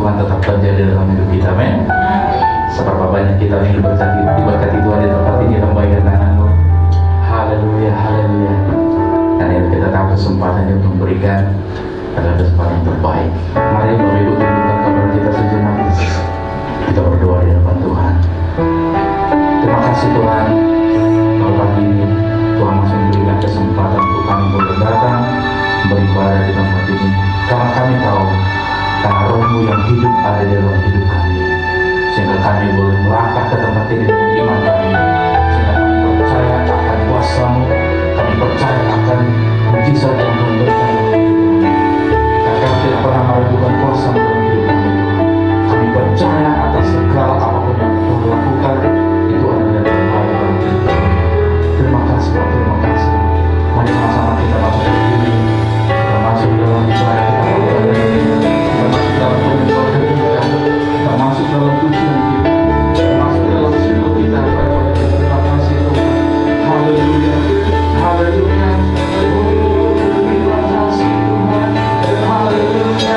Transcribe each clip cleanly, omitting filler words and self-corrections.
Tuhan tetap terjadi dalam hidup kita, men. Seberapa banyak kita ingin diberkati Tuhan di tempat ini, lembaikan tanganmu. Haleluya, haleluya. Dan yang kita tahu kesempatan untuk memberikan adalah kesempatan yang terbaik. Mari Bapak Ibu tundukkan kepala kita sejenak. Kita berdoa di hadapan Tuhan. Terima kasih Tuhan, kalau pagi ini Tuhan masih memberikan kesempatan untuk kami boleh datang beribadah di tempat ini. Karena kami tahu karena Roh-Mu yang hidup ada di dalam hidup kami, sehingga kami boleh melangkah ke tempat ini dengan iman kami, sehingga kami percaya akan kuasa-Mu, kami percaya akan mujizat yang Tuhan berikan dalam hidup kami. Karena kami tidak pernah meragukan kuasa-Mu dalam hidup kami. Kami percaya atas segala apapun yang Tuhan lakukan, itu adalah yang terbaik dalam hidup kami. Terima kasih, Pak. Terima kasih. Mari sama-sama kita masuk ke diri, kita masuk dalam ibadah kita masuk dalam tujuan kita, masuk dalam sibuk kita. Terima kasih Tuhan. Haleluya, haleluya. Oh, terima kasih Tuhan. Haleluya.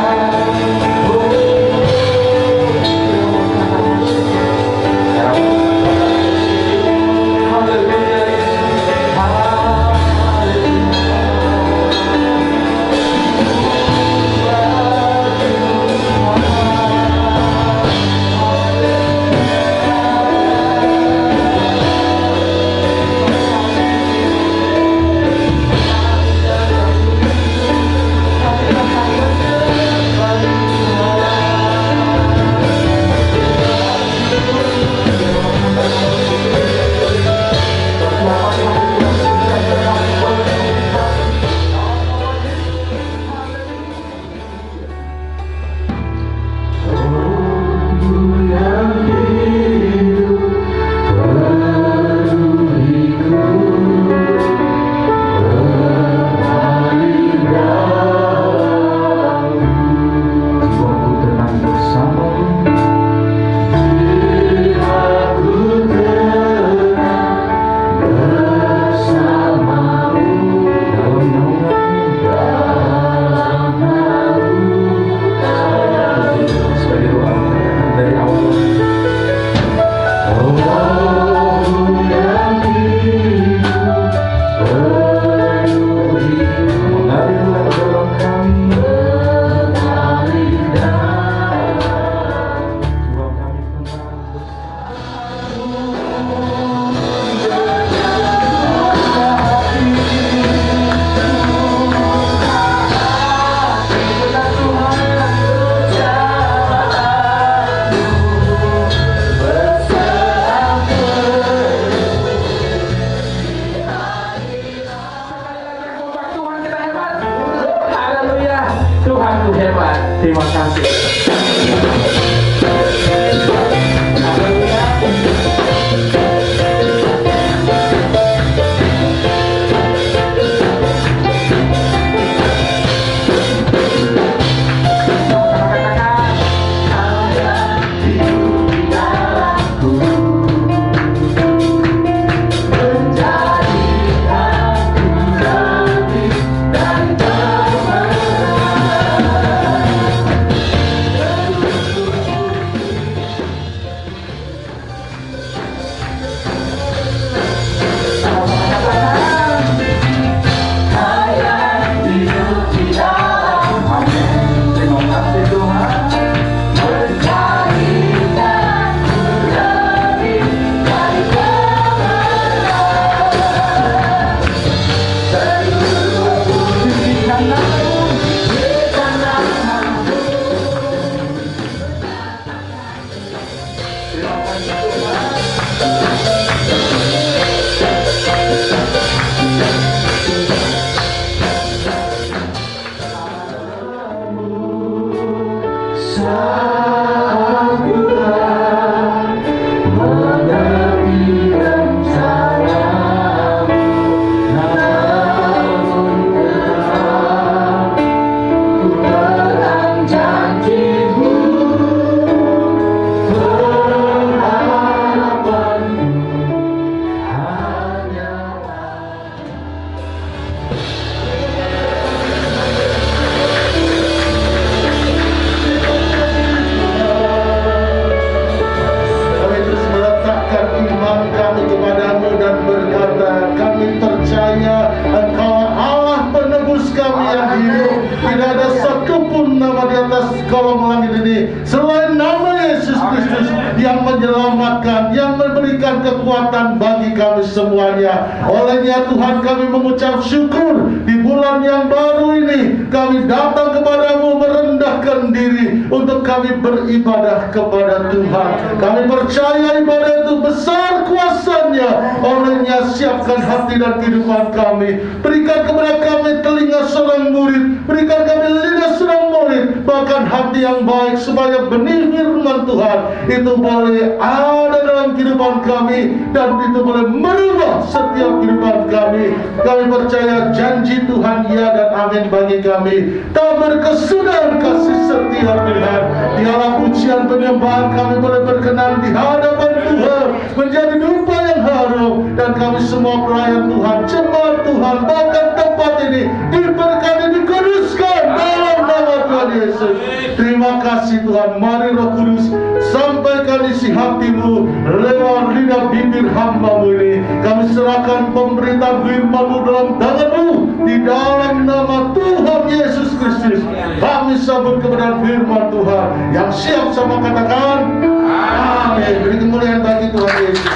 menyelamatkan, yang memberikan kekuatan bagi kami semuanya. Olehnya Tuhan, kami mengucap syukur di bulan yang baru ini. Kami datang kepadamu merendahkan diri untuk kami beribadah kepada Tuhan. Kami percaya ibadah itu besar kuasanya. Olehnya siapkan hati dan kehidupan kami. Berikan kepada kami telinga seorang murid, berikan kami lidah seorang murid, bahkan hati yang baik, supaya benih firman Tuhan itu boleh ada dalam kehidupan kami, dan itu boleh merubah setiap kehidupan kami. Kami percaya janji Tuhan ya dan amin bagi kami. Tak berkesudahan kasih setia Tuhan. Dialah pujian penyembahan kami boleh berkenan di hadapan Tuhan, menjadi dupa yang harum. Dan kami semua pelayan Tuhan, jemaat Tuhan, bahkan tempat ini diberkati, dikuduskan dalam nama Tuhan Yesus. Terima kasih Tuhan. Mari Roh Kudus, sampaikan isi hatimu lewat lidah bibir hamba-Mu ini. Kami serahkan pemberitaan firman-Mu dalam tangan-Mu, di dalam nama Tuhan Yesus Kristus. Kami sambut kebenaran firman Tuhan. Yang siap sama katakan amin. Beri kemuliaan bagi Tuhan Yesus.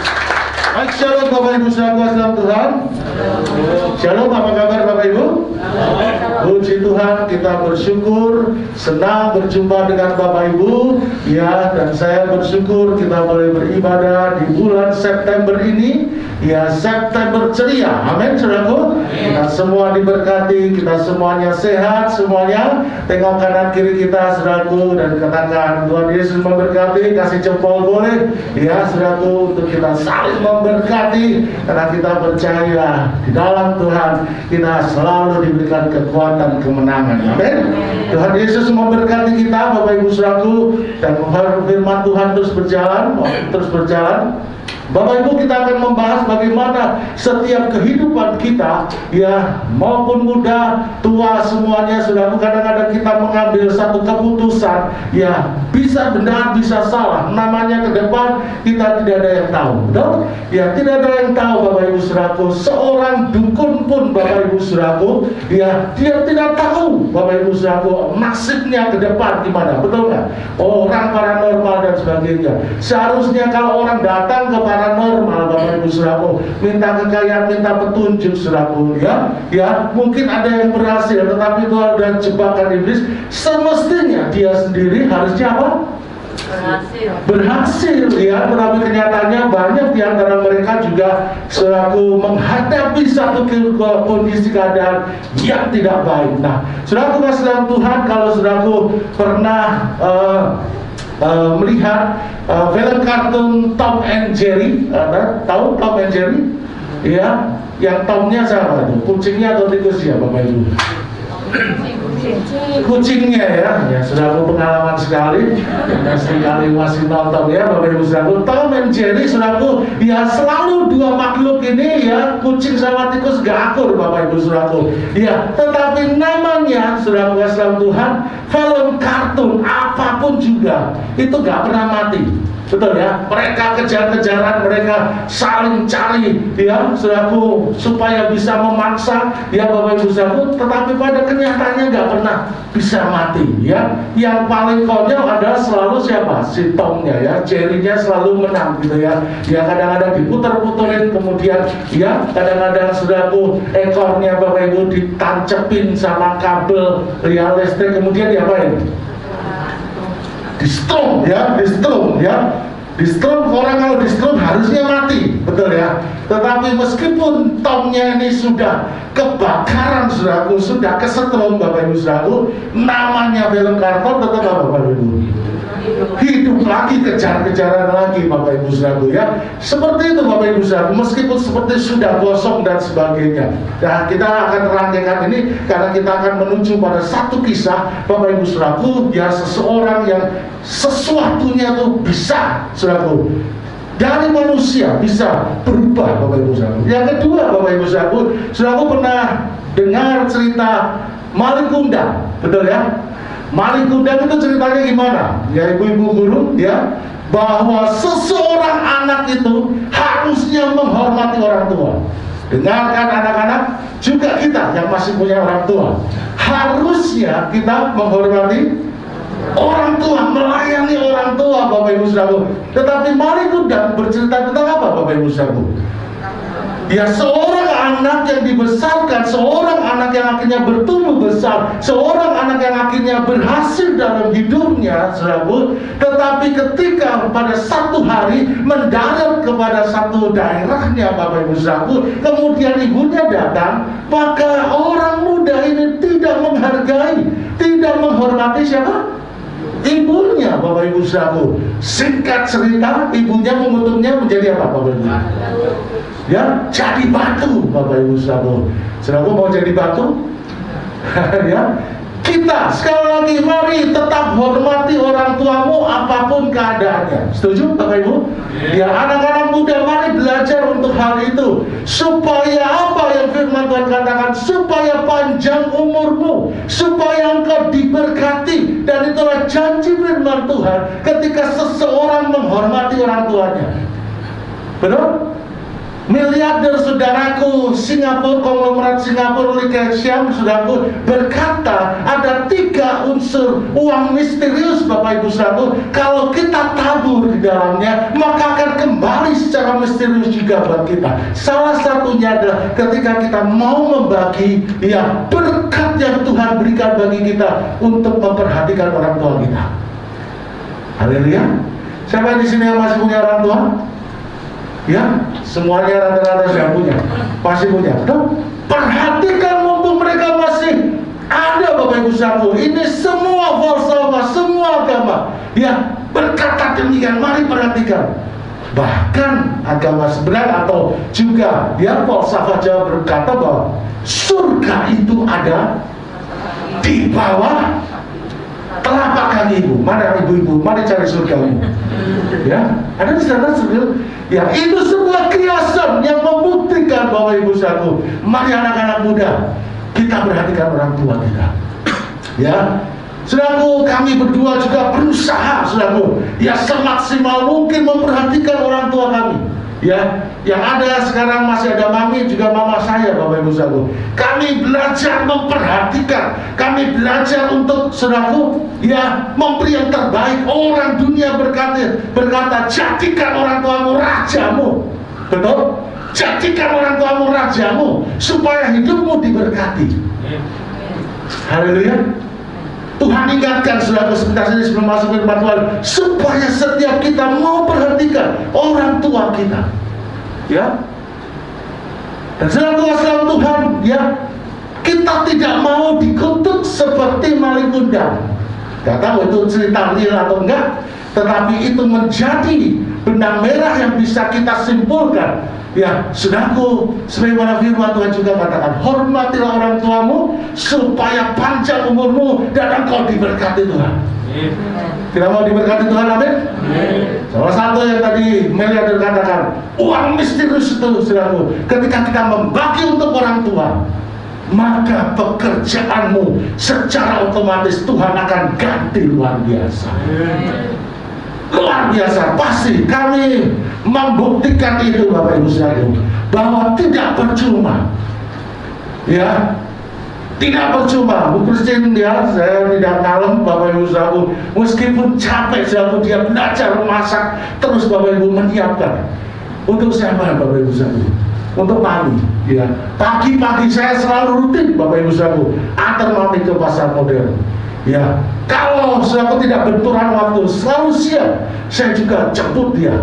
Baik, shalom Bapak Ibu saudara dalam Tuhan. Shalom, apa kabar Bapak Ibu? Puji Tuhan, kita bersyukur, senang berjumpa dengan Bapak Ibu. Ya, dan saya bersyukur kita boleh beribadah di bulan September ini. Ya, September ceria. Amin, saudaraku. Kita semua diberkati, kita semuanya sehat, semuanya. Tengok kanan kiri kita, saudaraku, dan katakan Tuhan Yesus memberkati. Kasih jempol boleh. Ya, saudaraku, untuk kita saling memberkati, karena kita percaya di dalam Tuhan kita selalu diberikan kekuatan kemenangan. Amin. Tuhan Yesus memberkati kita, Bapak Ibu saudaraku, dan firman Tuhan terus berjalan. Bapak Ibu, kita akan membahas bagaimana setiap kehidupan kita, ya, maupun muda, tua, semuanya, saudara, kadang-kadang kita mengambil satu keputusan, ya, bisa benar, bisa salah. Namanya ke depan kita tidak ada yang tahu, betul? Ya, tidak ada yang tahu, Bapak Ibu saudaraku. Seorang dukun pun, Bapak Ibu saudaraku, ya, dia tidak tahu, Bapak Ibu saudaraku, nasibnya ke depan gimana, betul nggak? Orang paranormal dan sebagainya. Seharusnya kalau orang datang ke paranormal, Bapak Ibu saudaraku, minta kekayaan, minta petunjuk saudaraku, ya, mungkin ada yang berhasil, tetapi itu ada jebakan iblis. Semestinya dia sendiri harusnya apa? Berhasil, ya. Tetapi kenyataannya banyak di antara mereka juga saudaraku menghadapi satu kondisi keadaan yang tidak baik. Nah, saudaraku kasih dalam Tuhan, kalau saudaraku pernah melihat film kartun Tom and Jerry, tahu Tom and Jerry? Ya, yang Tomnya siapa itu? Kucingnya atau tikusnya, Bapak Ibu? Kucingnya, ya, saudaraku pengalaman sekali, dan sekali masih nonton, ya, Bapak Ibu saudaraku. Tom and Jerry, saudaraku, ya, selalu dua makhluk ini, ya, kucing sama tikus gak akur, Bapak Ibu saudaraku. Ya, tetapi namanya, saudaraku Islam Tuhan, film kartun apapun juga itu gak pernah mati. Betul, ya, mereka kejar-kejaran, mereka saling cari, ya, saudaraku, supaya bisa memaksa, ya, Bapak Ibu saudaraku, tetapi pada kenyataannya nggak pernah bisa mati, ya. Yang paling konyol adalah selalu siapa? Si Tomnya, ya, Jerry-nya selalu menang, gitu, ya. Ya, kadang-kadang diputar-puterin, kemudian, ya, kadang-kadang saudaraku ekornya Bapak Ibu ditancepin sama kabel, ya, listrik, kemudian diapain? Di strum, ya. Di-stroke, orang kalau di-stroke harusnya mati, betul ya. Tetapi meskipun tomnya ini sudah kebakaran saudaraku, sudah kesetrum Bapak Ibu saudaraku, namanya film karton tetap apa Bapak Ibu? Hidup lagi, kejar-kejaran lagi Bapak Ibu saudaraku ya. Seperti itu Bapak Ibu saudaraku, meskipun seperti sudah gosong dan sebagainya. Nah, kita akan rangkaikan ini karena kita akan menuju pada satu kisah Bapak Ibu saudaraku, ya, seseorang yang sesuatunya itu bisa saudaraku dari manusia bisa berubah Bapak Ibu saudaraku. Yang kedua Bapak Ibu saudaraku pernah dengar cerita Maling Kundang, betul ya? Maling Kundang itu ceritanya gimana? Ya ibu-ibu guru ya, bahwa seseorang anak itu harusnya menghormati orang tua. Dengarkan anak-anak, juga kita yang masih punya orang tua, harusnya kita menghormati orang tua, melayani orang tua Bapak Ibu saudaraku. Tetapi Maling Kundang bercerita tentang apa Bapak Ibu saudaraku? Ya, seorang anak yang dibesarkan, seorang anak yang akhirnya bertumbuh besar, seorang anak yang akhirnya berhasil dalam hidupnya, saudaraku. Tetapi ketika pada satu hari mendarat kepada satu daerahnya, Bapak Ibu saudaraku, kemudian ibunya datang, maka orang muda ini tidak menghargai, tidak menghormati siapa? Ibunya, Bapak Ibu saudaraku. Singkat cerita, ibunya mengutuknya menjadi apa Bapak Ibu? Ya, jadi batu Bapak Ibu saudaraku. Saudaraku mau jadi batu? Ya, kita sekali lagi mari tetap hormati orang tuamu apapun keadaannya. Setuju Bapak Ibu? Ya, anak-anak muda mari belajar untuk hal itu. Supaya apa yang firman Tuhan katakan? Supaya panjang umurmu, supaya engkau diberkati. Dan itulah janji firman Tuhan ketika seseorang menghormati orang tuanya. Benar? Miliarder saudaraku Singapura, konglomerat Singapura Li Keqiang saudaraku berkata ada 3 unsur uang misterius Bapak Ibu saudaraku, kalau kita tabur di dalamnya maka akan kembali secara misterius juga buat kita. Salah satunya adalah ketika kita mau membagi ya berkat yang Tuhan berikan bagi kita untuk memperhatikan orang tua kita. Haleluya. Siapa di sini yang masih punya orang tua? Ya, semuanya rata-rata sudah punya, pasti punya. Betul? Perhatikan mumpung mereka masih ada Bapak Ibu saudaraku. Ini semua falsafah, semua agama ya berkata demikian. Mari perhatikan. Bahkan agama sebenar atau juga ya falsafah Jawa berkata bahwa surga itu ada di bawah telapak kaki ibu. Mana ibu-ibu? Mari cari surgamu. Ya, ada di sana surga. Ya, itu sebuah kiasan yang membuktikan Bapak Ibu saudaraku. Mari anak-anak muda, kita perhatikan orang tua kita. Ya, saudaraku, kami berdua juga berusaha, saudaraku, ya semaksimal mungkin memperhatikan orang tua kami. Ya, yang ada sekarang masih ada mami juga mama saya Bapak Ibu saudaraku. Kami belajar memperhatikan, kami belajar untuk saudaraku ya memberi yang terbaik. Orang dunia berkata jadikan orang tuamu rajamu. Betul? Jadikan orang tuamu rajamu supaya hidupmu diberkati. Haleluya. Tuhan ingatkan saudaraku sebentar saja sebelum masuk firman Tuhan, supaya setiap kita mau perhatikan orang tua kita, ya. Dan saudaraku dalam Tuhan, ya, kita tidak mau dikutuk seperti Maling Kundang. Gak tahu itu cerita real atau enggak, tetapi itu menjadi benang merah yang bisa kita simpulkan. Ya, saudaraku, sebagaimana firman Tuhan juga katakan, hormatilah orang tuamu supaya panjang umurmu dan engkau diberkati Tuhan. Kita mau diberkati Tuhan, amin. Salah satu yang tadi Meliader katakan, uang misterius itu, saudaraku, ketika kita membagi untuk orang tua, maka pekerjaanmu secara otomatis Tuhan akan ganti luar biasa. Luar biasa, pasti kami membuktikan itu Bapak Ibu saudaraku, bahwa tidak percuma. Ya, tidak percuma. Bu Christine, ya, saya tidak kalem Bapak Ibu saudaraku, meskipun capek saudaraku, dia belajar memasak terus Bapak Ibu menyiapkan. Untuk siapa Bapak Ibu saudaraku? Untuk mami, ya. Pagi-pagi saya selalu rutin Bapak Ibu saudaraku antar mami ke pasar modern. Ya, kalau saudaraku tidak benturan waktu, selalu siap, saya juga jemput dia.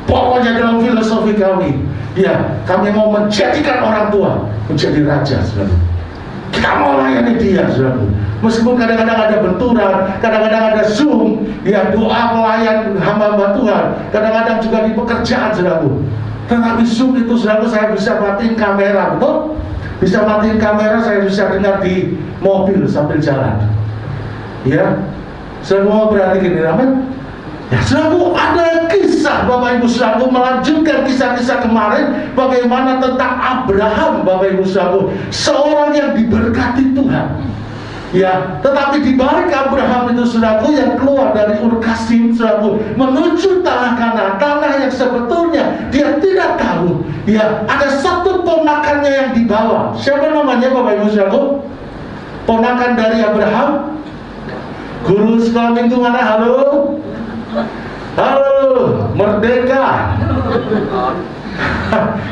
Pokoknya dalam filosofi kami, ya, kami mau menjadikan orang tua menjadi raja, saudara. Kita mau layani dia, saudara. Meskipun kadang-kadang ada benturan, kadang-kadang ada Zoom, ya, doa pelayan hamba-hamba Tuhan, kadang-kadang juga di pekerjaan, saudara. Tetapi Zoom itu, saudara, saya bisa matiin kamera, betul? Bisa matiin kamera, saya bisa dengar di mobil sambil jalan. Ya, saudara mau perhatikan ini, amin? Ya, saudara, ada kisah Bapak Ibu saudara, melanjutkan kisah-kisah kemarin bagaimana tentang Abraham, Bapak Ibu saudara, seorang yang diberkati Tuhan. Ya, tetapi di balik Abraham itu saudaraku yang keluar dari Ur Kasdim saudaraku menuju tanah Kanaan, tanah yang sebetulnya dia tidak tahu. Ya, ada satu ponakannya yang dibawa. Siapa namanya Bapak Ibu saudaraku? Ponakan dari Abraham. Guru sekolah minggu mana? Halo? Halo, Merdeka.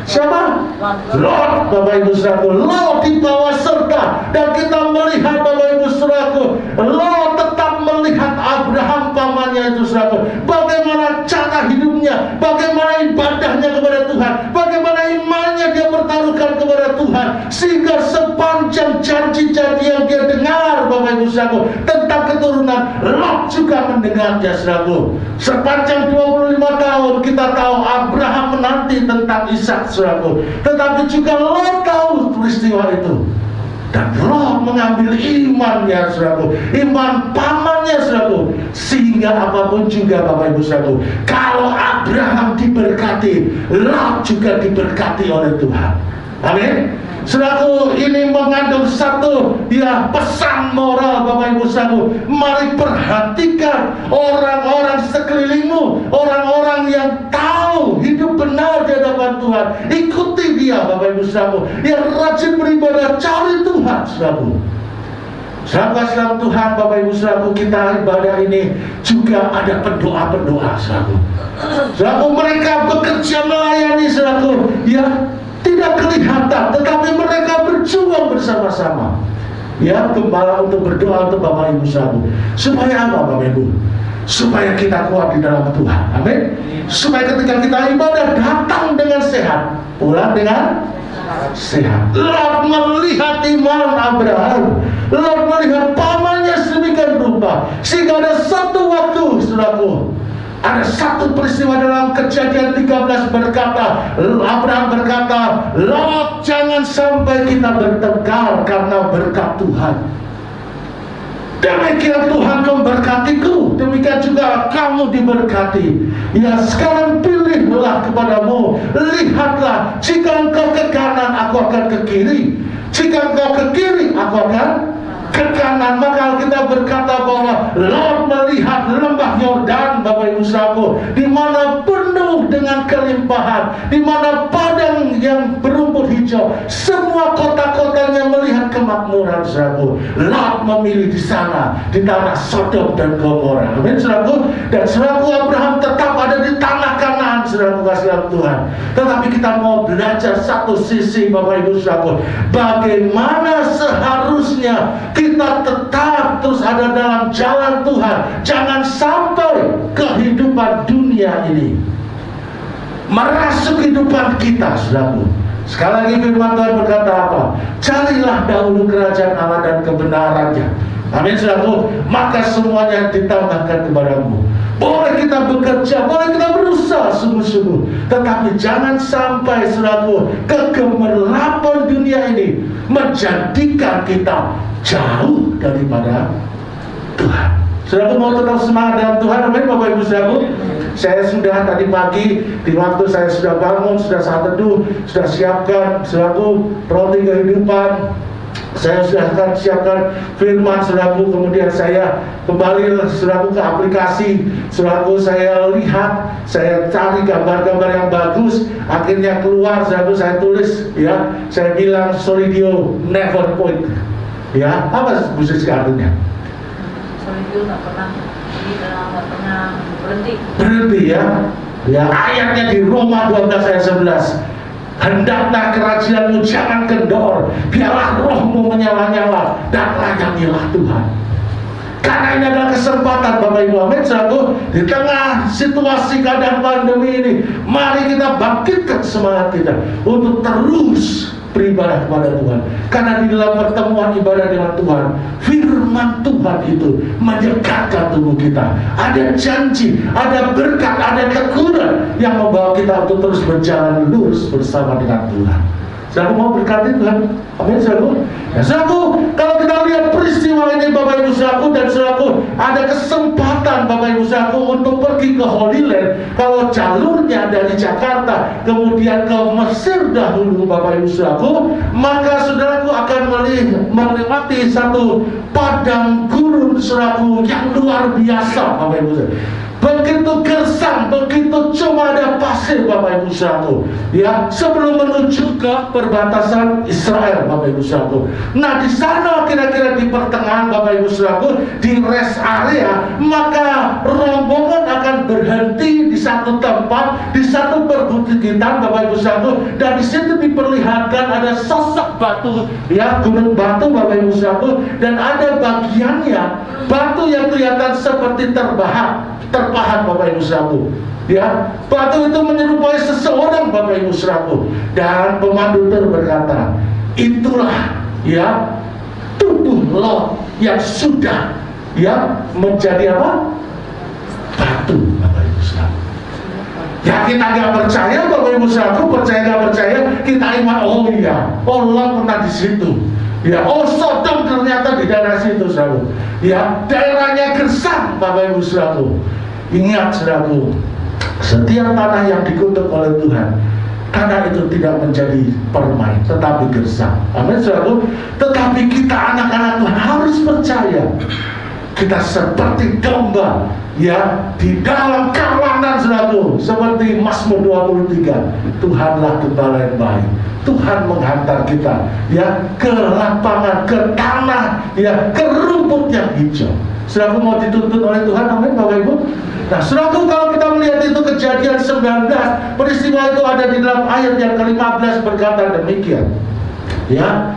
Siapa? Lot, Bapak Ibu saudaraku. Lot dibawa serta, dan kita melihat Bapak Ibu saudaraku, Lot tetap melihat Abraham pamannya itu saudaraku, bagaimana cara hidupnya, bagaimana ibadahnya kepada Tuhan, bagaimana imannya dia bertaruhkan kepada Tuhan, sehingga sepanjang janji-janji yang dia dengar Bapak Ibu saudaraku tentang keturunan, Lot juga mendengarnya saudaraku. Sepanjang 25 tahun kita tahu Abraham menanti tentang Ishak saudaraku, tetapi juga Lot tahu peristiwa itu, dan Lot mengambil imannya saudaraku, iman pamannya saudaraku, sehingga apapun juga Bapak Ibu saudaraku, kalau Abraham diberkati, Lot juga diberkati oleh Tuhan. Amin. Saudaraku, ini mengandung satu pesan moral Bapak Ibu saudaraku. Mari perhatikan orang-orang sekelilingmu, orang-orang yang tahu hidup benar di hadapan Tuhan. Ikuti dia Bapak Ibu saudaraku, yang rajin beribadah, cari Tuhan saudaraku. Sahabat Tuhan Bapak Ibu saudaraku, kita ibadah ini juga ada pendoa-pendoa saudaraku. Saudaraku, mereka bekerja melayani saudaraku, tidak kelihatan, tetapi mereka berjuang bersama-sama. Ya, gembala untuk berdoa untuk Bapak Ibu saudaraku. Supaya apa Bapak Ibu? Supaya kita kuat di dalam Tuhan. Amin. Supaya ketika kita ibadah datang dengan sehat, pulang dengan sehat. Lot melihat iman Abraham, Lot melihat pamannya sedemikian rupa, sehingga ada satu waktu saudaraku, ada satu peristiwa dalam Kejadian 13 berkata, Abraham berkata, Lot, jangan sampai kita bertengkar karena berkat Tuhan. Demikian Tuhan memberkatiku, demikian juga kamu diberkati. Ya, sekarang pilihlah kepadamu, lihatlah, jika engkau ke kanan aku akan ke kiri, jika engkau ke kiri aku akan ke kanan. Maka kita berkata bahwa Lot melihat lembah Yordan Bapak Ibu saudaraku, di mana penuh dengan kelimpahan, di mana padang yang berumput hijau, semua kota-kotanya melihat kemakmuran saudaraku. Lot memilih di sana, di tanah Sodom dan Gomora. Amin saudaraku. Dan saudaraku, Abraham tetap ada di tanah Kanaan saudaraku kasih Tuhan. Tetapi kita mau belajar satu sisi Bapak Ibu saudaraku, bagaimana seharusnya kita tetap terus ada dalam jalan Tuhan. Jangan sampai kehidupan dunia ini merasuk kehidupan kita saudaraku. Sekali lagi firman Tuhan berkata apa? Carilah dahulu kerajaan Allah dan kebenarannya. Amin saudaraku. Maka semuanya ditambahkan kepadamu. Boleh kita bekerja, boleh kita berusaha sungguh-sungguh, tetapi jangan sampai saudaraku kegemerlapan dunia ini menjadikan kita jauh daripada Tuhan. Saudaraku, mau tetap semangat dalam Tuhan. Amin Bapak Ibu saudaraku. Saya sudah tadi pagi, di waktu saya sudah bangun, sudah saat teduh, sudah siapkan saudaraku roti kehidupan. Saya sudah akan siapkan firman saudaraku, kemudian saya kembali saudaraku ke aplikasi saudaraku, saya lihat, saya cari gambar-gambar yang bagus, akhirnya keluar saudaraku, saya tulis saya bilang Solidio never quit. Apa musik artinya? Solidio nggak pernah berhenti ayatnya di Roma 12 ayat 11. Hendaklah kerajaanmu jangan kendor, biarlah rohmu menyala-nyala dan layanilah Tuhan. Karena ini adalah kesempatan Bapak Ibu, amin saudaraku. Di tengah situasi keadaan pandemi ini, mari kita bangkitkan semangat kita untuk terus beribadah kepada Tuhan. Karena di dalam pertemuan ibadah dengan Tuhan, firman Tuhan itu menyegarkan tubuh kita. Ada janji, ada berkat, ada teguran yang membawa kita untuk terus berjalan lurus bersama dengan Tuhan. Saudara mau berkati Tuhan, amin saudaraku. Ya saudaraku, kalau kita lihat peristiwa ini Bapak Ibu saudaraku dan saudaraku, ada kesempatan Bapak Ibu saudaraku untuk pergi ke Holy Land. Kalau jalurnya dari Jakarta kemudian ke Mesir dahulu Bapak Ibu saudaraku, maka saudaraku akan melewati satu padang gurun saudaraku yang luar biasa Bapak Ibu saudaraku. Begitu gersang, begitu cuma ada pasir Bapak Ibu saudaraku, ya, sebelum menuju ke perbatasan Israel Bapak Ibu saudaraku. Nah di sana kira-kira di pertengahan Bapak Ibu saudaraku, di rest area, maka rombongan akan berhenti di satu tempat, di satu perbukitan Bapak Ibu saudaraku, dan di situ diperlihatkan ada sosok batu, ya, gunung batu Bapak Ibu saudaraku, dan ada bagiannya batu yang kelihatan seperti terpahat Bapak Ibu saudaraku, ya, batu itu menyerupai seseorang Bapak Ibu saudaraku. Dan pemandu tur berkata, itulah, ya, tubuh Lot yang sudah, ya, menjadi apa? Batu Bapak Ibu saudaraku. Ya kita nggak percaya Bapak Ibu saudaraku, percaya nggak percaya, kita iman, oh iya, oh Lot pernah di situ. Ya, oh Sodom ternyata di daerah situ saudaraku. Ya, daerahnya gersang Bapak Ibu saudaraku. Ingat saudaraku, setiap tanah yang dikutuk oleh Tuhan, tanah itu tidak menjadi permai, tetapi gersang. Amin saudaraku. Tetapi kita anak-anak Tuhan harus percaya, kita seperti domba, ya, di dalam kawanan saudaraku, seperti Mazmur 23. Tuhanlah gembala yang baik. Tuhan menghantar kita, ya, ke lapangan, ke tanah, ya, ke rumput yang hijau. Saudaraku mau dituntun oleh Tuhan, amin Bapak Ibu. Nah saudaraku, kalau kita melihat itu Kejadian 19, peristiwa itu ada di dalam ayat yang ke-15 berkata demikian, ya,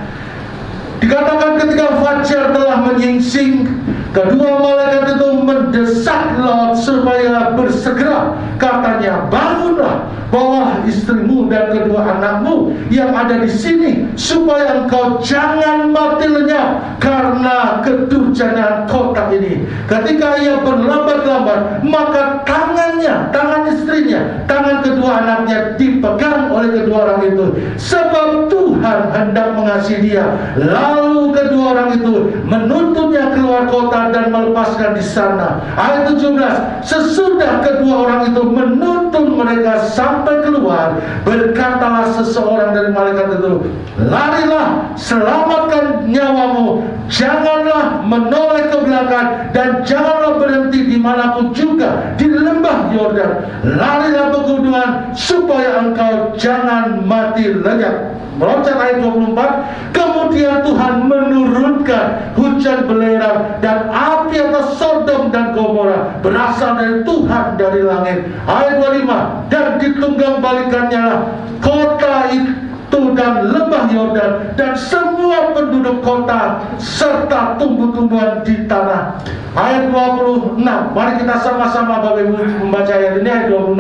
dikatakan ketika fajar telah menyingsing, kedua malaikat itu mendesak Lot supaya bersegera. Katanya, bangunlah, bawalah istrimu dan kedua anakmu yang ada di sini, supaya engkau jangan mati lenyap karena kedurjanaan kota ini. Ketika ia berlambat-lambat, maka tangan istrinya, tangan kedua anaknya dipegang oleh kedua orang itu, sebab Tuhan hendak mengasihi dia. Lalu kedua orang itu menuntunnya keluar kota dan melepaskan di sana. Ayat 17, sesudah kedua orang itu menuntun mereka sampai keluar, berkatalah seseorang dari malaikat itu, larilah, selamatkan nyawamu, janganlah menoleh ke belakang, dan janganlah berhenti dimanapun juga di lembah Yordan. Larilah pegunungan supaya engkau jangan mati lenyap. Meloncat ayat 24, kemudian Tuhan menurunkan hujan belerang dan api atas Sodom dan Gomora, berasal dari Tuhan dari langit. Ayat 25, dan ditunggang balikannya lah kota itu dan lembah Yordan dan semua penduduk kota serta tumbuh-tumbuhan di tanah. Ayat 26, mari kita sama-sama Bapak Ibu membaca ayat ini, ayat 26.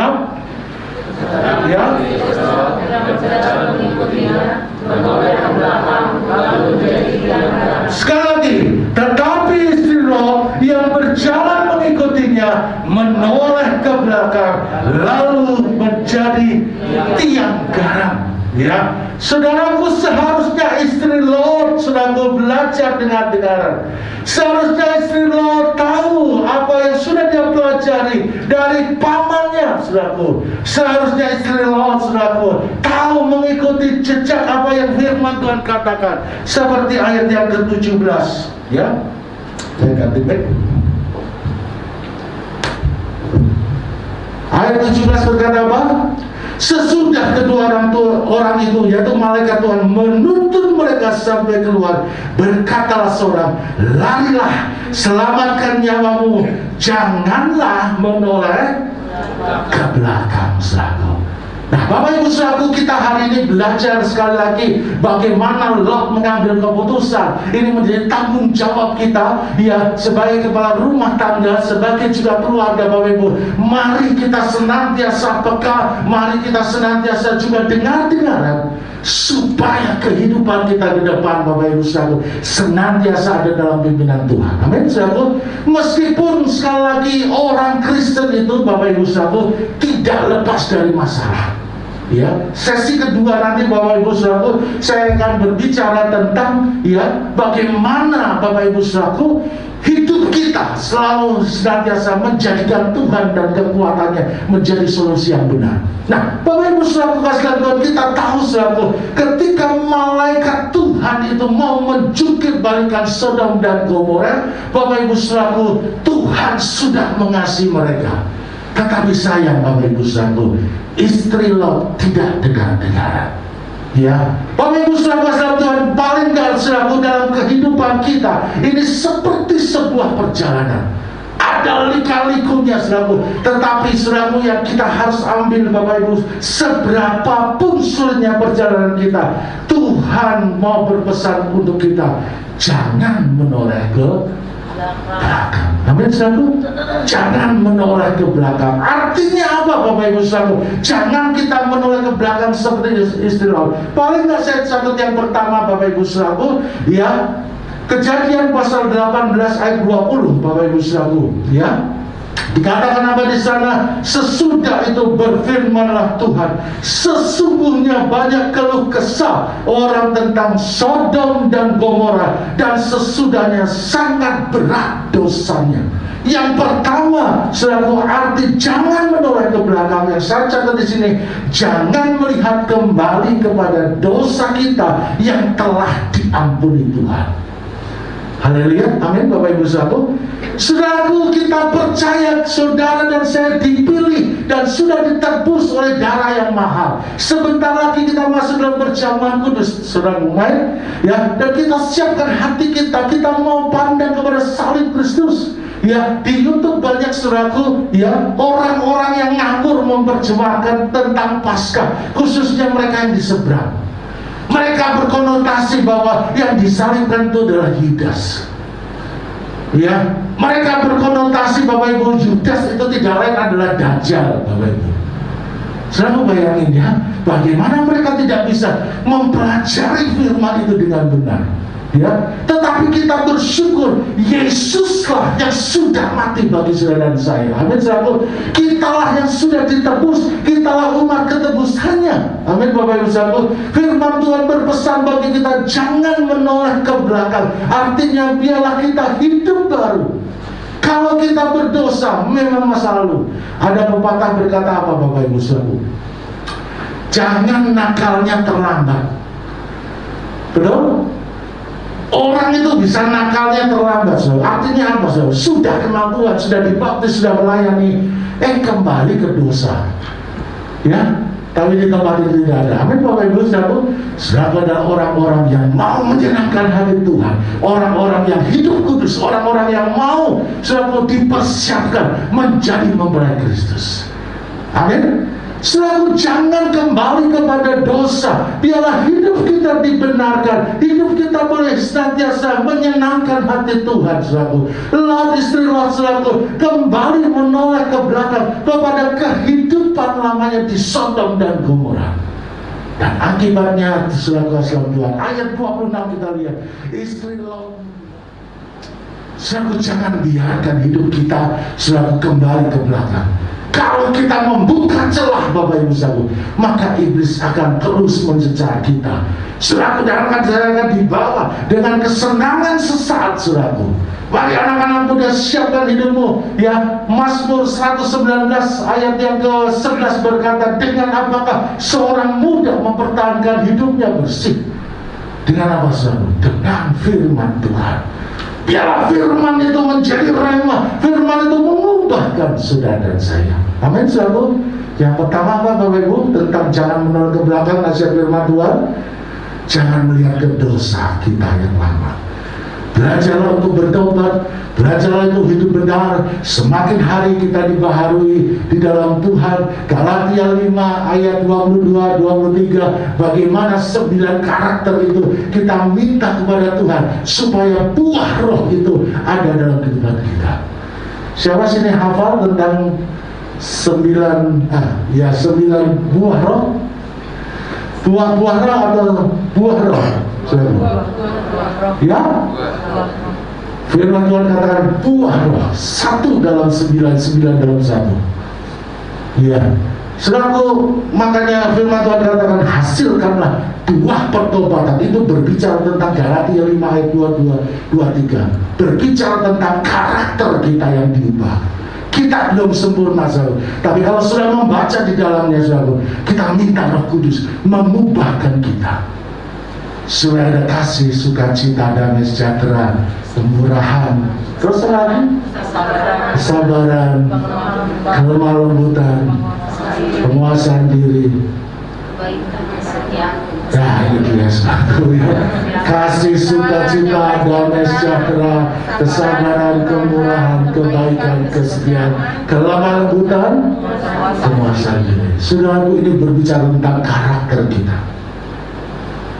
Ya. Sekali lagi, tetapi istri Lot yang berjalan mengikutinya menoleh ke belakang, lalu menjadi tiang garam. Ya, saudaraku, seharusnya istri Lot, saudaraku, belajar dengan dengaran. Seharusnya istri Lot tahu apa yang sudah dia pelajari dari pamannya, saudaraku. Seharusnya istri Lot, saudaraku, tahu mengikuti jejak apa yang firman Tuhan katakan. Seperti ayat yang ke-17, ya. Saya ganti back. Ayat 17 berkata apa? Sesudah kedua orang itu, yaitu malaikat Tuhan, menuntun mereka sampai keluar, berkatalah seorang, larilah, selamatkan nyawamu, janganlah menoleh ke belakang, saudaraku. Nah, Bapak Ibu Saudaraku, kita hari ini belajar sekali lagi bagaimana Lot mengambil keputusan. Ini menjadi tanggung jawab kita, ya, sebagai kepala rumah tangga, sebagai juga keluarga, Bapak Ibu. Mari kita senantiasa peka, mari kita senantiasa juga dengar-dengaran, supaya kehidupan kita ke depan, Bapak Ibu Saudaraku, senantiasa ada dalam pimpinan Tuhan. Amin, Saudaraku. Meskipun sekali lagi orang Kristen itu, Bapak Ibu Saudaraku, tidak lepas dari masalah. Ya, sesi kedua nanti, Bapak Ibu Saudaraku, saya akan berbicara tentang, ya, bagaimana Bapak Ibu Saudaraku hidup kita selalu senantiasa menjadikan Tuhan dan kekuatannya menjadi solusi yang benar. Nah, Bapak Ibu Saudaraku kasih Tuhan, kita tahu Saudaraku, ketika malaikat Tuhan itu mau menjungkir balikan Sodom dan Gomora, Bapak Ibu Saudaraku, Tuhan sudah mengasihi mereka. Tetapi sayang, Bapak Ibu Saudaraku, istri Lot tidak dengar-dengaran. Ya, Bapak Ibu Saudaraku Tuhan, paling gak Saudaraku dalam kehidupan kita ini seperti sebuah perjalanan. Ada lika-likunya Saudaraku, tetapi Saudaraku yang kita harus ambil, Bapak Ibu, seberapapun sulitnya perjalanan kita, Tuhan mau berpesan untuk kita, jangan menoleh ke belakang. Amin, Saudaraku. Jangan menoleh ke belakang. Artinya apa, Bapak Ibu Saudaraku? Jangan kita menoleh ke belakang seperti istri Lot. Paling nggak saya catat yang pertama, Bapak Ibu Saudaraku, ya, Kejadian pasal 18 ayat 20, Bapak Ibu Saudaraku, ya. Dikatakan apa di sana? Sesudah itu berfirmanlah Tuhan, sesungguhnya banyak keluh kesah orang tentang Sodom dan Gomora, dan sesudahnya sangat berat dosanya. Yang pertama, Saudaraku, arti jangan menoleh ke belakang. Yang saya catat di sini, jangan melihat kembali kepada dosa kita yang telah diampuni Tuhan. Haleluya, amin, Bapak Ibu Saudaraku. Saudaraku, kita percaya saudara dan saya dipilih dan sudah ditebus oleh darah yang mahal. Sebentar lagi kita masuk dalam perjamuan kudus, saudara Umay, ya, dan kita siapkan hati kita. Kita mau pandang kepada salib Kristus. Ya, di YouTube banyak saudaraku, ya, orang-orang yang ngawur memperjuangkan tentang Paskah, khususnya mereka yang di seberang. Mereka berkonotasi bahwa yang disalibkan itu adalah Yudas. Ya, mereka berkonotasi Bapak Ibu, Yudas itu tidak lain adalah Dajjal, Bapak Ibu. Selalu bayangin ya, bagaimana mereka tidak bisa mempelajari firman itu dengan benar. Ya, tetapi kita bersyukur Yesuslah yang sudah mati bagi saudara dan saya. Amin, saudaraku. Kitalah yang sudah ditebus, kitalah umat ketebusannya. Amin, Bapak Ibu Saudaraku. Firman Tuhan berpesan bagi kita, jangan menoleh ke belakang. Artinya biarlah kita hidup baru. Kalau kita berdosa, memang masa lalu. Ada pepatah berkata apa, Bapak Ibu Saudaraku? Jangan nakalnya terlambat. Betul? Orang itu bisa nakalnya terlambat, saudara. Artinya apa, saudara? Sudah kenal Tuhan, sudah dibaptis, sudah melayani, kembali ke dosa. Ya, tapi di tempat itu tidak ada. Amin, Bapak Ibu Saudaraku. Saudara adalah orang-orang yang mau menyenangkan hati Tuhan, orang-orang yang hidup kudus, orang-orang yang mau saudara dipersiapkan menjadi mempelai Kristus. Amin. Selalu jangan kembali kepada dosa. Biarlah hidup kita dibenarkan, hidup kita boleh senantiasa menyenangkan hati Tuhan. Selalu Lot, istri Lot, selalu kembali menoleh ke belakang kepada kehidupan lamanya di Sodom dan Gomora. Dan akibatnya selalu Tuhan. Ayat 26 kita lihat, istri Lot. Selalu jangan biarkan hidup kita selalu kembali ke belakang. Kalau kita membuka celah, Bapak Ibu Saudaraku, maka iblis akan terus mencecar kita. Saudaraku, dan akan dibawa dengan kesenangan sesaat, saudaraku. Bagi anak-anak muda, siapkan hidupmu. Ya, Mazmur 119 ayat yang ke-11 berkata, dengan apakah seorang muda mempertahankan hidupnya bersih? Dengan apa, saudaraku? Dengan firman Tuhan. Biarlah firman itu menjadi rema, firman itu mengubahkan saudara dan saya. Amin, saudaraku. Yang pertama apa, Bapak Ibu? Tentang jangan menoleh ke belakang nasihat firman Tuhan. Jangan melihat ke dosa kita yang lama. Belajarlah untuk bertobat, belajarlah untuk hidup benar. Semakin hari kita dibaharui di dalam Tuhan. Galatia 5 ayat 22, 23. Bagaimana 9 karakter itu kita minta kepada Tuhan supaya buah roh itu ada dalam kehidupan kita. Siapa sini hafal tentang 9 buah roh? Buah roh atau buah roh? Ya, firman Tuhan katakan buah roh, 1 dalam 9, 9 dalam 1. Ya, saudaraku, makanya firman Tuhan katakan hasilkanlah buah pertobatan. Itu berbicara tentang Galatia 5 ayat 22, 23. Berbicara tentang karakter kita yang diubah. Kita belum sempurna, saudara. Tapi kalau sudah membaca di dalamnya, saudara, kita minta Roh Kudus mengubahkan kita. Supaya ada kasih, sukacita, damai sejahtera, kemurahan, terus lagi kesabaran, kelemah lembutan, penguasaan diri. Ya, itu ya, saudara. Kasih, sukacita, damai sejahtera, kesabaran, kemurahan, kebaikan, kesetiaan, kelemah lembutan, penguasaan diri. Saudaraku, ini berbicara tentang karakter kita.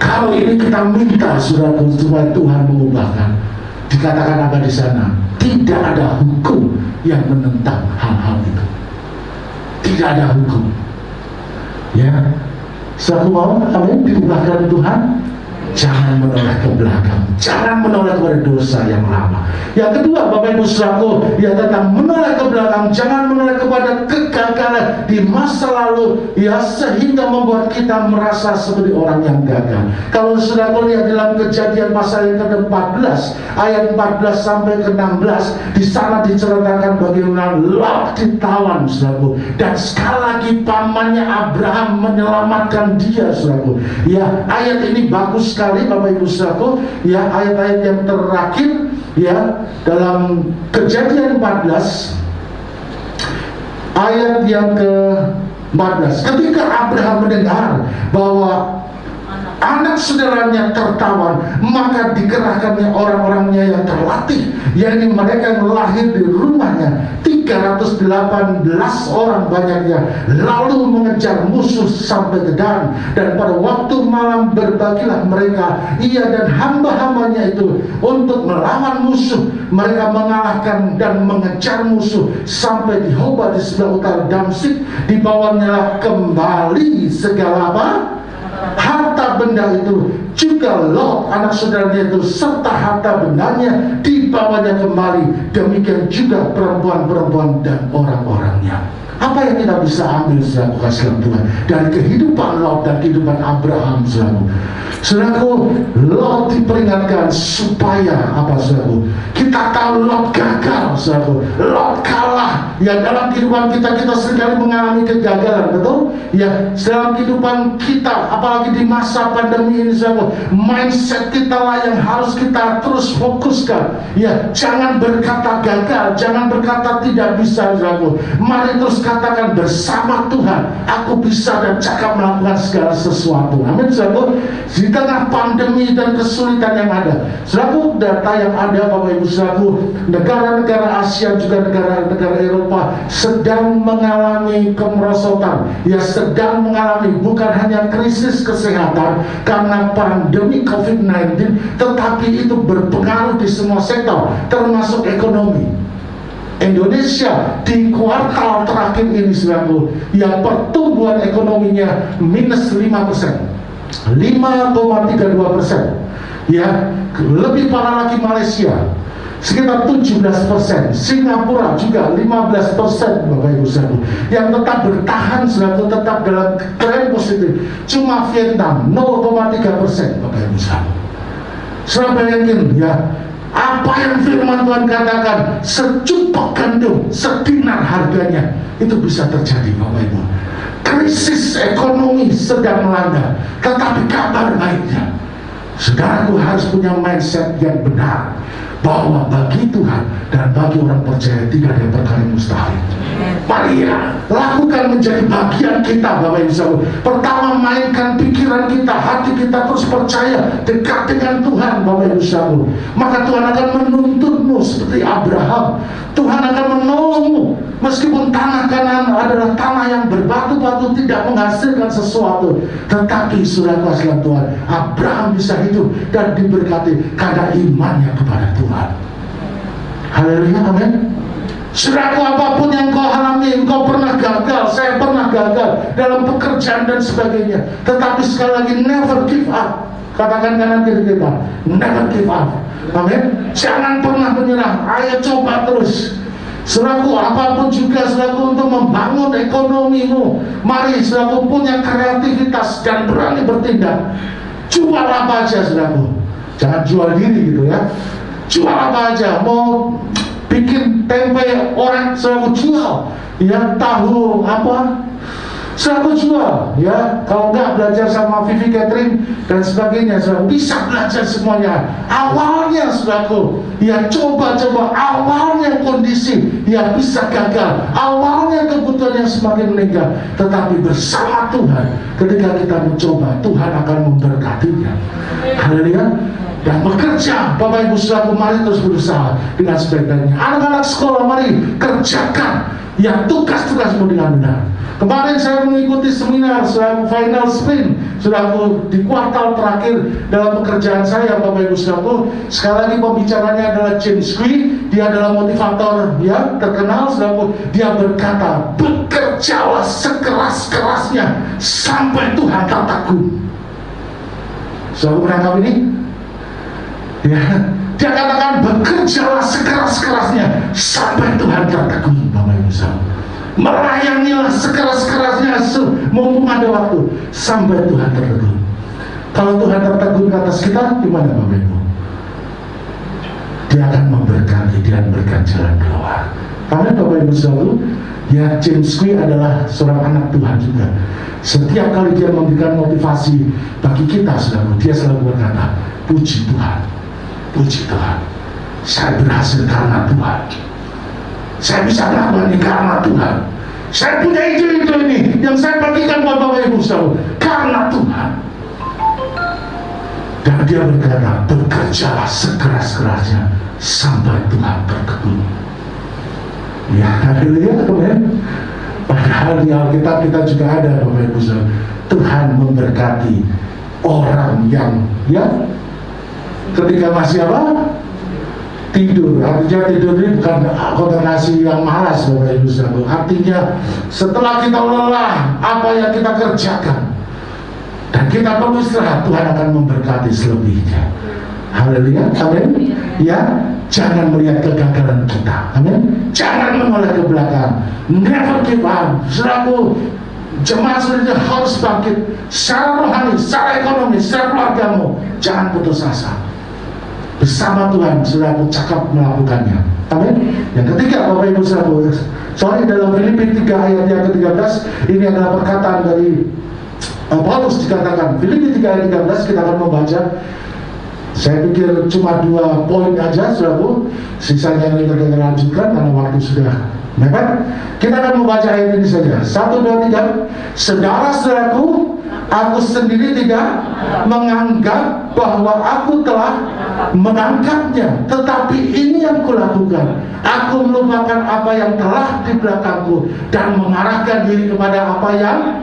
Kalau ini kita minta, saudaraku, supaya Tuhan mengubahkan. Dikatakan apa di sana? Tidak ada hukum yang menentang hal-hal itu. Tidak ada hukum. Ya, saudaraku mau, amin, diubahkan Tuhan. Jangan menoleh ke belakang, jangan menoleh kepada dosa yang lama. Yang kedua, Bapak Ibu Saudaraku, ya tentang menoleh ke belakang, jangan menoleh kepada kegagalan di masa lalu, ya sehingga membuat kita merasa seperti orang yang gagal. Kalau Saudaraku lihat dalam Kejadian pasal yang ke-14 ayat 14 sampai ke-16, di sana diceritakan bagaimana Lot ditawan, Saudaraku, dan sekali lagi pamannya Abraham menyelamatkan dia, Saudaraku. Ya, ayat ini bagus sekali, Bapak Ibu Saudaraku. Ya, ayat-ayat yang terakhir, ya, dalam Kejadian 14 ayat yang ke-14. Ketika Abraham mendengar bahwa anak saudaranya tertawan, maka dikerahkannya orang-orangnya yang terlatih, yakni mereka yang lahir di rumahnya, 318 orang banyaknya, lalu mengejar musuh sampai ke Dan. Dan pada waktu malam berbagilah mereka, ia dan hamba-hambanya itu, untuk melawan musuh. Mereka mengalahkan dan mengejar musuh sampai di Hoba di sebelah utara Damsik. Dibawanya kembali segala apa? Harta benda itu, juga Lot anak saudaranya itu serta harta bendanya dibawanya kembali. Demikian juga perempuan-perempuan dan orang-orangnya. Apa yang kita bisa ambil, saudaraku kasih Tuhan, dari kehidupan Lot dan kehidupan Abraham, saudaraku? Saudaraku, Lot diperingatkan supaya apa, saudaraku? Kita tahu Lot gagal, saudaraku. Lot kalah. Ya, dalam kehidupan kita seringkali mengalami kegagalan, betul? Ya, dalam kehidupan kita, apalagi di masa pandemi ini, saudaraku, mindset kita lah yang harus kita terus fokuskan. Ya, jangan berkata gagal, jangan berkata tidak bisa, saudaraku. Mari terus katakan bersama Tuhan, aku bisa dan cakap melakukan segala sesuatu. Amin, saudaraku. Di tengah pandemi dan kesulitan yang ada, saudaraku, data yang ada, Bapak Ibu saudaraku, negara-negara Asia juga negara-negara Eropa sedang mengalami kemerosotan. Ya, sedang mengalami bukan hanya krisis kesehatan karena pandemi COVID-19, tetapi itu berpengaruh di semua sektor, termasuk ekonomi. Indonesia di kuartal terakhir ini, saudaraku, yang pertumbuhan ekonominya minus 5%, 5,32%. Ya, lebih parah lagi Malaysia, sekitar 17%, Singapura juga 15%, Bapak Ibu saudaraku, yang tetap bertahan, saudaraku, tetap dalam tren positif. Cuma Vietnam 0,3%, Bapak Ibu saudaraku. Saya bayangin, ya, apa yang firman Tuhan katakan, secupak gandum, sedinar harganya, itu bisa terjadi, Bapak Ibu. Krisis ekonomi sedang melanda, tetapi kabar baiknya, saudaraku harus punya mindset yang benar, bahwa bagi Tuhan dan bagi orang percaya tidak ada perkara yang mustahil. Mari ya, lakukan menjadi bagian kita Bapak Ibu Saudara. Pertama, mainkan pikiran kita, hati kita, terus percaya, dekat dengan Tuhan Bapak Ibu Saudara. Maka Tuhan akan menuntunmu seperti Abraham. Tuhan akan menolongmu. Meskipun tanah Kanaan adalah tanah yang berbatu-batu, tidak menghasilkan sesuatu, tetapi saudara kasih Tuhan, Abraham bisa hidup dan diberkati karena imannya kepada Tuhan. Haleluya, amin. Saudaraku, apapun yang kau alami, engkau pernah gagal, saya pernah gagal dalam pekerjaan dan sebagainya. Tetapi sekali lagi, never give up. Katakan kanan kiri kita, never give up. Amin. Jangan pernah menyerah. Ayo coba terus. Saudaraku, apapun juga saudaraku, untuk membangun ekonomimu, mari saudaraku punya kreativitas dan berani bertindak. Jual apa aja saudaraku. Jangan jual diri gitu ya. Jual apa aja. Mau bikin tempe orek, saudaraku jual. Ya, tahu apa, saudaraku jual. Ya, kalau enggak belajar sama Vivi Catherine dan sebagainya, saudaraku bisa belajar semuanya. Awalnya saudaraku, ya coba-coba. Awalnya kondisi, ya bisa gagal. Awalnya kebutuhan yang semakin meningkat. Tetapi bersama Tuhan, ketika kita mencoba, Tuhan akan memberkatinya. Haleluya. Dan bekerja, Bapak Ibu Saudaraku, mari terus berusaha dengan sebaik-baiknya. Anak-anak sekolah, mari kerjakan yang tugas-tugasmu dengan benar. Kemarin saya mengikuti seminar Saudaraku, final sprint Saudaraku, di kuartal terakhir dalam pekerjaan saya Bapak Ibu Saudaraku. Sekali lagi pembicaranya adalah James Squee. Dia adalah motivator ya terkenal Saudaraku. Dia berkata, bekerjalah sekeras-kerasnya sampai Tuhan tertegun. Saudaraku menangkap ini? Ya, dia katakan bekerjalah sekeras-kerasnya sampai Tuhan tertegun Bapak Ibu Saudara. Melayanilah sekeras-kerasnya mumpung ada waktu sampai Tuhan tertegun. Kalau Tuhan tertegun ke atas kita, gimana Bapak Ibu? Dia akan memberkati, dia akan memberikan jalan keluar. Karena Bapak Ibu Saudara, ya James Squee adalah seorang anak Tuhan juga. Setiap kali dia memberikan motivasi bagi kita Saudara, dia selalu berkata, puji Tuhan. Puji Tuhan, saya berhasil karena Tuhan. Saya bisa melakukan ini karena Tuhan. Saya punya ide ini yang saya bagikan buat Bapak Ibu Saudara karena Tuhan. Dan dia berkata, bekerjalah sekeras-kerasnya sampai Tuhan tertegun. Ya, haleluya, amin. Padahal di Alkitab kita juga ada Bapak Ibu Saudara, Tuhan memberkati orang yang ya ketika masih apa? Tidur. Artinya tidur ini bukan konotasi yang malas Bapak Ibu Saudara. Artinya setelah kita lelah apa yang kita kerjakan dan kita perlu istirahat, Tuhan akan memberkati selebihnya. Haleluya, amin. Ya, jangan melihat kegagalan kita, amin. Jangan menoleh ke belakang. Never give up. Saudaraku, jemaat saudara harus bangkit secara rohani, secara ekonomi, secara keluargamu. Jangan putus asa. Bersama Tuhan, saudaraku cakap melakukannya. Amin. Yang ketiga, Bapak Ibu Saudara, soalnya dalam Filipi 3 ayat yang ke-13, ini adalah perkataan dari Paulus dikatakan. Filipi 3 ayat 13 kita akan membaca. Saya pikir cuma 2 poin aja, saudaraku. Sisanya ini kita lanjutkan karena waktu sudah mepet. Kita akan membaca ayat ini saja. 1, 2, 3. Saudara-saudaraku, aku sendiri tidak menganggap bahwa aku telah menangkapnya, tetapi ini yang kulakukan. Aku melupakan apa yang telah di belakangku dan mengarahkan diri kepada apa yang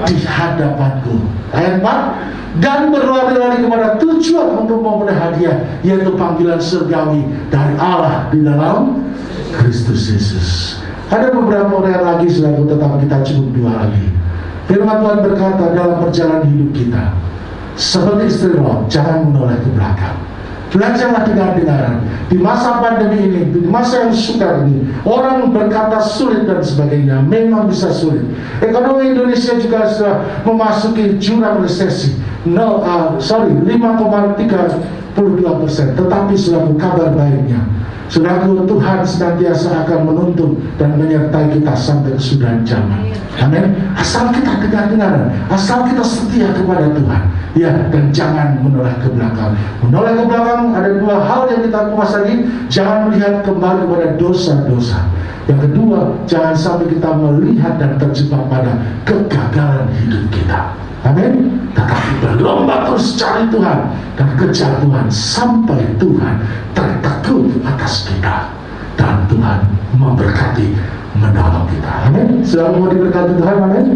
di hadapanku. Ayat 4. Dan berlari-lari kepada tujuan untuk memperoleh hadiah, yaitu panggilan surgawi dari Allah di dalam Kristus Yesus. Ada beberapa orang lagi selalu, tetapi kita cukup 2 lagi. Firman Tuhan berkata dalam perjalanan hidup kita, seperti istri Lot, jangan menoleh ke belakang. Belajarlah dengar-dengaran. Di masa pandemi ini, di masa yang sukar ini, orang berkata sulit dan sebagainya. Memang bisa sulit. Ekonomi Indonesia juga sudah memasuki jurang resesi. 5,32%. Tetapi selalu kabar baiknya, Saudaraku, Tuhan senantiasa akan menuntun dan menyertai kita sampai kesudahan zaman. Amin. Asal kita dengar-dengar, asal kita setia kepada Tuhan, ya, dan jangan menoleh ke belakang. Menoleh ke belakang ada dua hal yang kita kuasai. Jangan melihat kembali kepada dosa-dosa. Yang kedua, jangan sampai kita melihat dan terjebak pada kegagalan hidup kita. Amin. Tetapi berlomba terus cari Tuhan dan kejar Tuhan sampai Tuhan terteguh atas kita dan Tuhan memberkati, menolong kita. Amin. Saudara mau diberkati Tuhan, amin.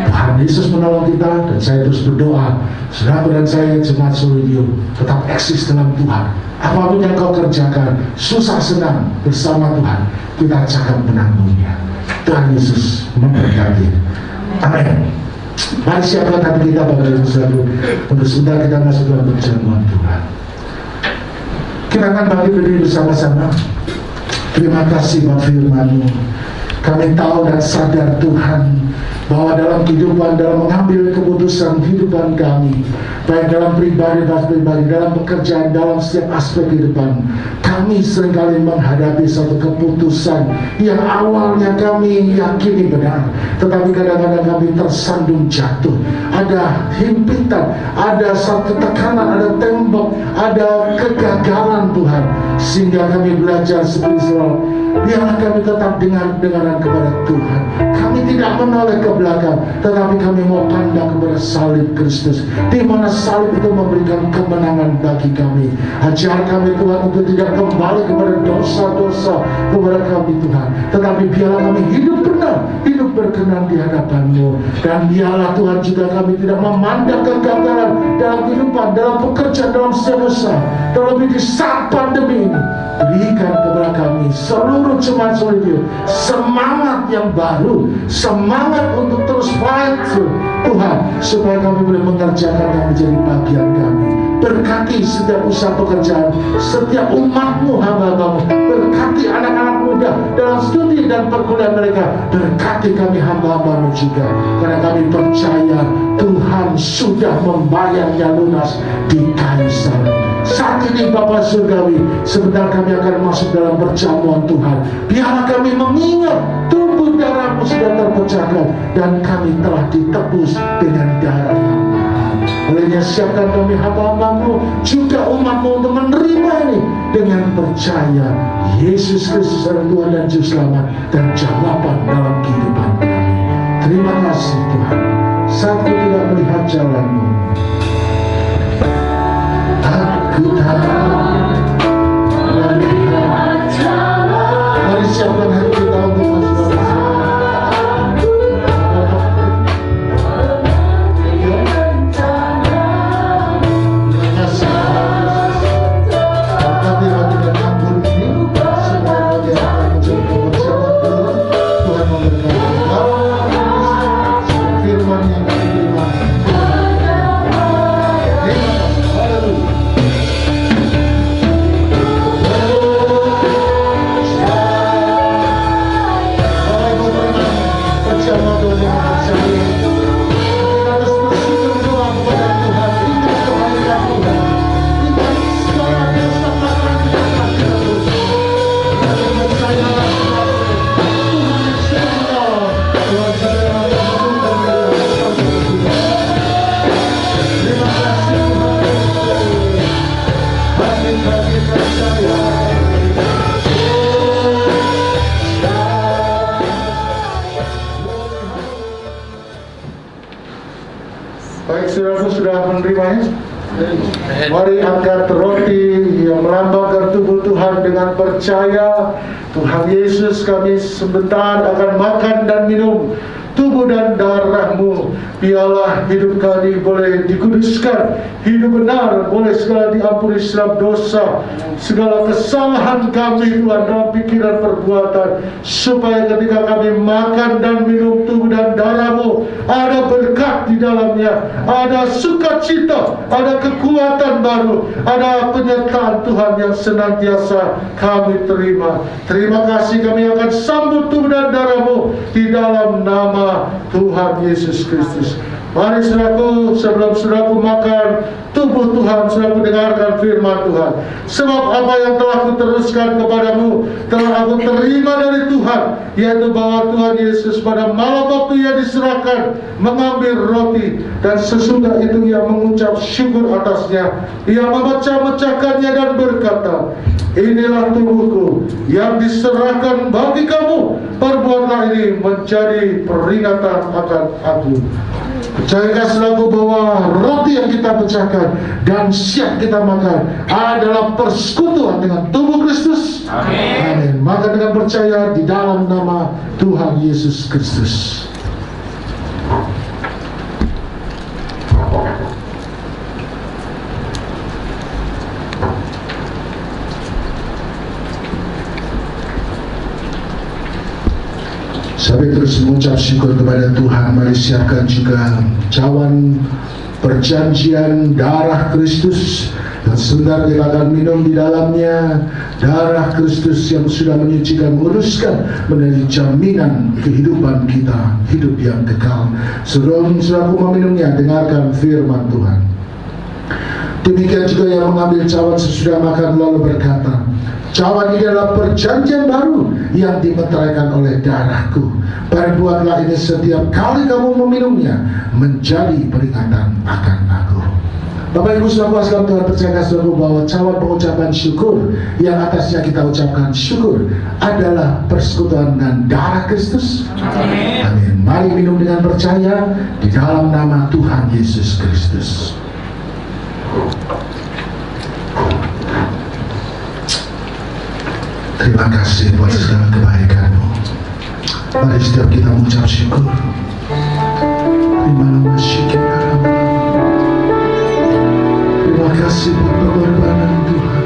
Tuhan Yesus menolong kita, dan saya terus berdoa saudara dan saya jemaat Solidio tetap eksis dalam Tuhan. Apapun yang kau kerjakan, susah senang bersama Tuhan, kita akan menanggungnya. Tuhan Yesus memberkati. Amin. Mari siapkan hati kita Bapak Ibu Saudara, untuk sebentar kita masuk dalam perjamuan Tuhan. Kita akan bangkit berdiri bersama-sama. Terima kasih buat firman-Mu. Kami tahu dan sadar Tuhan bahwa dalam kehidupan, dalam mengambil keputusan kehidupan kami, baik dalam pribadi, dalam pekerjaan, dalam setiap aspek kehidupan, kami seringkali menghadapi satu keputusan yang awalnya kami yakini benar, tetapi kadang-kadang kami tersandung jatuh. Ada himpitan, ada satu tekanan, ada tembok, ada kegagalan Tuhan, sehingga kami belajar seperti selalu, biarlah kami tetap dengar-dengaran kepada Tuhan. Kami tidak menoleh ke belakang, tetapi kami mau pandang kepada salib Kristus, di mana salib itu memberikan kemenangan bagi kami. Ajar kami Tuhan untuk tidak kembali kepada dosa-dosa kepada kami Tuhan, tetapi biarlah kami hidup benar, hidup berkenan di hadapan-Mu. Dan biarlah Tuhan juga kami tidak memandang kegagalan dalam kehidupan, dalam pekerjaan, dalam setiap usaha, terlebih di saat pandemi ini. Berikan kepada kami seluruh jemaat Solidio semangat yang baru, semangat untuk terus fight Tuhan, supaya kami boleh mengerjakan yang menjadi bagian kami. Berkati setiap usaha pekerjaan, setiap umat-Mu, hamba-Mu. Berkati anak-anak muda dalam studi dan perkuliahan mereka. Berkati kami hamba-Mu juga, karena kami percaya Tuhan sudah membayarnya lunas di kayu salib. Saat ini Bapa Surgawi, sebentar kami akan masuk dalam perjamuan Tuhan. Biarlah kami mengingat tubuh darah-Mu sudah terpecahkan, dan kami telah ditebus dengan darah yang mahal. Olehnya siapkan kami hamba-Mu, juga umat-Mu, untuk menerima ini dengan percaya Yesus Kristus adalah Tuhan dan Juru Selamat dan jawaban dalam kehidupan kami. Terima kasih Tuhan. Saat ku tidak melihat jalan-Mu, aku tahu melihat jalan. Mari siapkan hati kita untuk masuk dalam Mari angkat roti yang melambangkan tubuh Tuhan dengan percaya. Tuhan Yesus, kami sebentar akan makan dan minum tubuh dan darah-Mu. Biarlah hidup kami boleh dikuduskan, hidup benar boleh segala diampuni setiap dosa, segala kesalahan kami Tuhan dalam pikiran perbuatan, supaya ketika kami makan dan minum tubuh dan darah-Mu, ada berkat di dalamnya, ada sukacita, ada kekuatan baru, ada penyertaan Tuhan yang senantiasa kami terima. Terima kasih, kami akan sambut tubuh dan darah-Mu di dalam nama Tuhan Yesus Kristus. Mari saudaraku, sebelum saudaraku makan tubuh Tuhan, saudaraku dengarkan firman Tuhan. Sebab apa yang telah kuteruskan kepadamu telah aku terima dari Tuhan, yaitu bahwa Tuhan Yesus pada malam waktu ia diserahkan mengambil roti, dan sesudah itu ia mengucap syukur atasnya. Ia memecah-mecahkannya dan berkata, inilah tubuhku yang diserahkan bagi kamu. Perbuatlah ini menjadi peringatan akan aku. Percayakan saudaraku bahwa roti yang kita pecahkan dan siap kita makan adalah persekutuan dengan tubuh Kristus. Amin. Maka dengan percaya di dalam nama Tuhan Yesus Kristus. Sampai terus mengucap syukur kepada Tuhan, mari siapkan juga cawan perjanjian darah Kristus, dan sebentar kita akan minum di dalamnya darah Kristus yang sudah menyucikan, menguduskan menjadi jaminan kehidupan kita, hidup yang kekal. Sebelum saudaraku meminumnya, dengarkan firman Tuhan. Demikian juga yang mengambil cawan sesudah makan lalu berkata, cawan ini adalah perjanjian baru yang dimeteraikan oleh darahku. Perbuatlah ini setiap kali kamu meminumnya menjadi peringatan akan aku. Bapak Ibu saudara sekalian, Tuhan percayakan saudaraku bahwa cawan pengucapan syukur yang atasnya kita ucapkan syukur adalah persekutuan dengan darah Kristus. Amin. Mari minum dengan percaya di dalam nama Tuhan Yesus Kristus. Terima kasih buat segala kebaikan-Mu. Mari setiap kita mengucap syukur. Terima kasih buat pengorbanan Tuhan.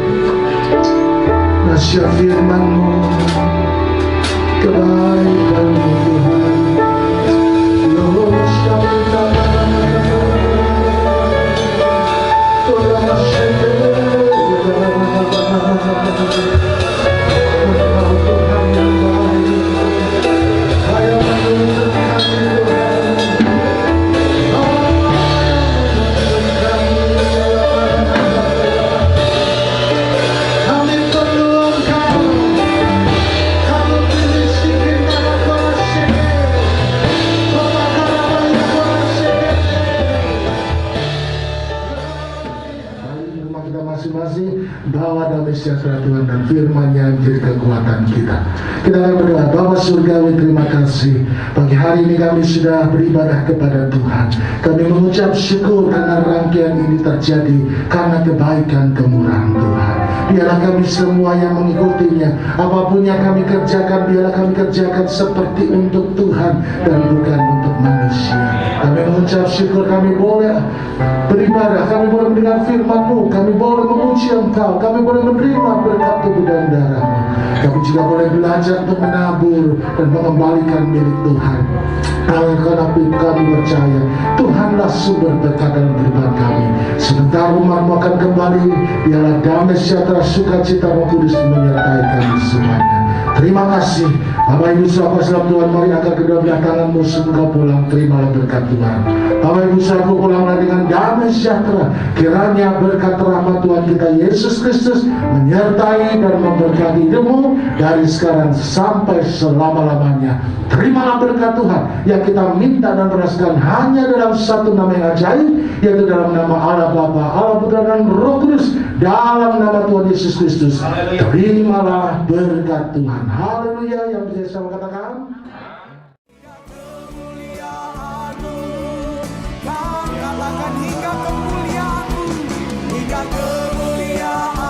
Nasihat firman-Mu, kebaikan-Mu Tuhan. Bawa damai sejahtera Tuhan dan firman-Nya menjadi kekuatan kita. Kita akan berdoa. Bapa Surgawi, terima kasih pagi hari ini kami sudah beribadah kepada Tuhan. Kami mengucap syukur karena rangkaian ini terjadi karena kebaikan kemurahan Tuhan. Biarlah kami semua yang mengikutinya, apapun yang kami kerjakan, biarlah kami kerjakan seperti untuk Tuhan dan bukan untuk manusia. Kami mengucap syukur kami boleh beribadah, kami boleh mendengar firman-Mu, kami boleh memuji Engkau, kami boleh menerima berkat tubuh dan darah-Mu. Kami juga boleh belajar untuk menabur dan mengembalikan milik Tuhan. Karena kami percaya Tuhanlah sumber berkat dalam kehidupan kami. Sebentar umat-Mu akan kembali, biarlah damai sejahtera sukacita Roh Kudus menyertai kami semuanya. Terima kasih Bapak Ibu saudara saudara Tuhan, mari angkat kedua belah tanganmu sebelum pulang, terimalah berkat Tuhan. Bapak Ibu saudara, pulanglah dengan damai sejahtera. Kiranya berkat rahmat Tuhan kita Yesus Kristus menyertai dan memberkati hidupmu dari sekarang sampai selama-lamanya. Terimalah berkat Tuhan yang kita minta dan rasakan hanya dalam satu nama yang ajaib, yaitu dalam nama Allah Bapa, Allah Putra dan Roh Kudus, dalam nama Tuhan Yesus Kristus. Terimalah berkat Tuhan. Haleluya. Yang bisa sama katakan, hingga kemuliaan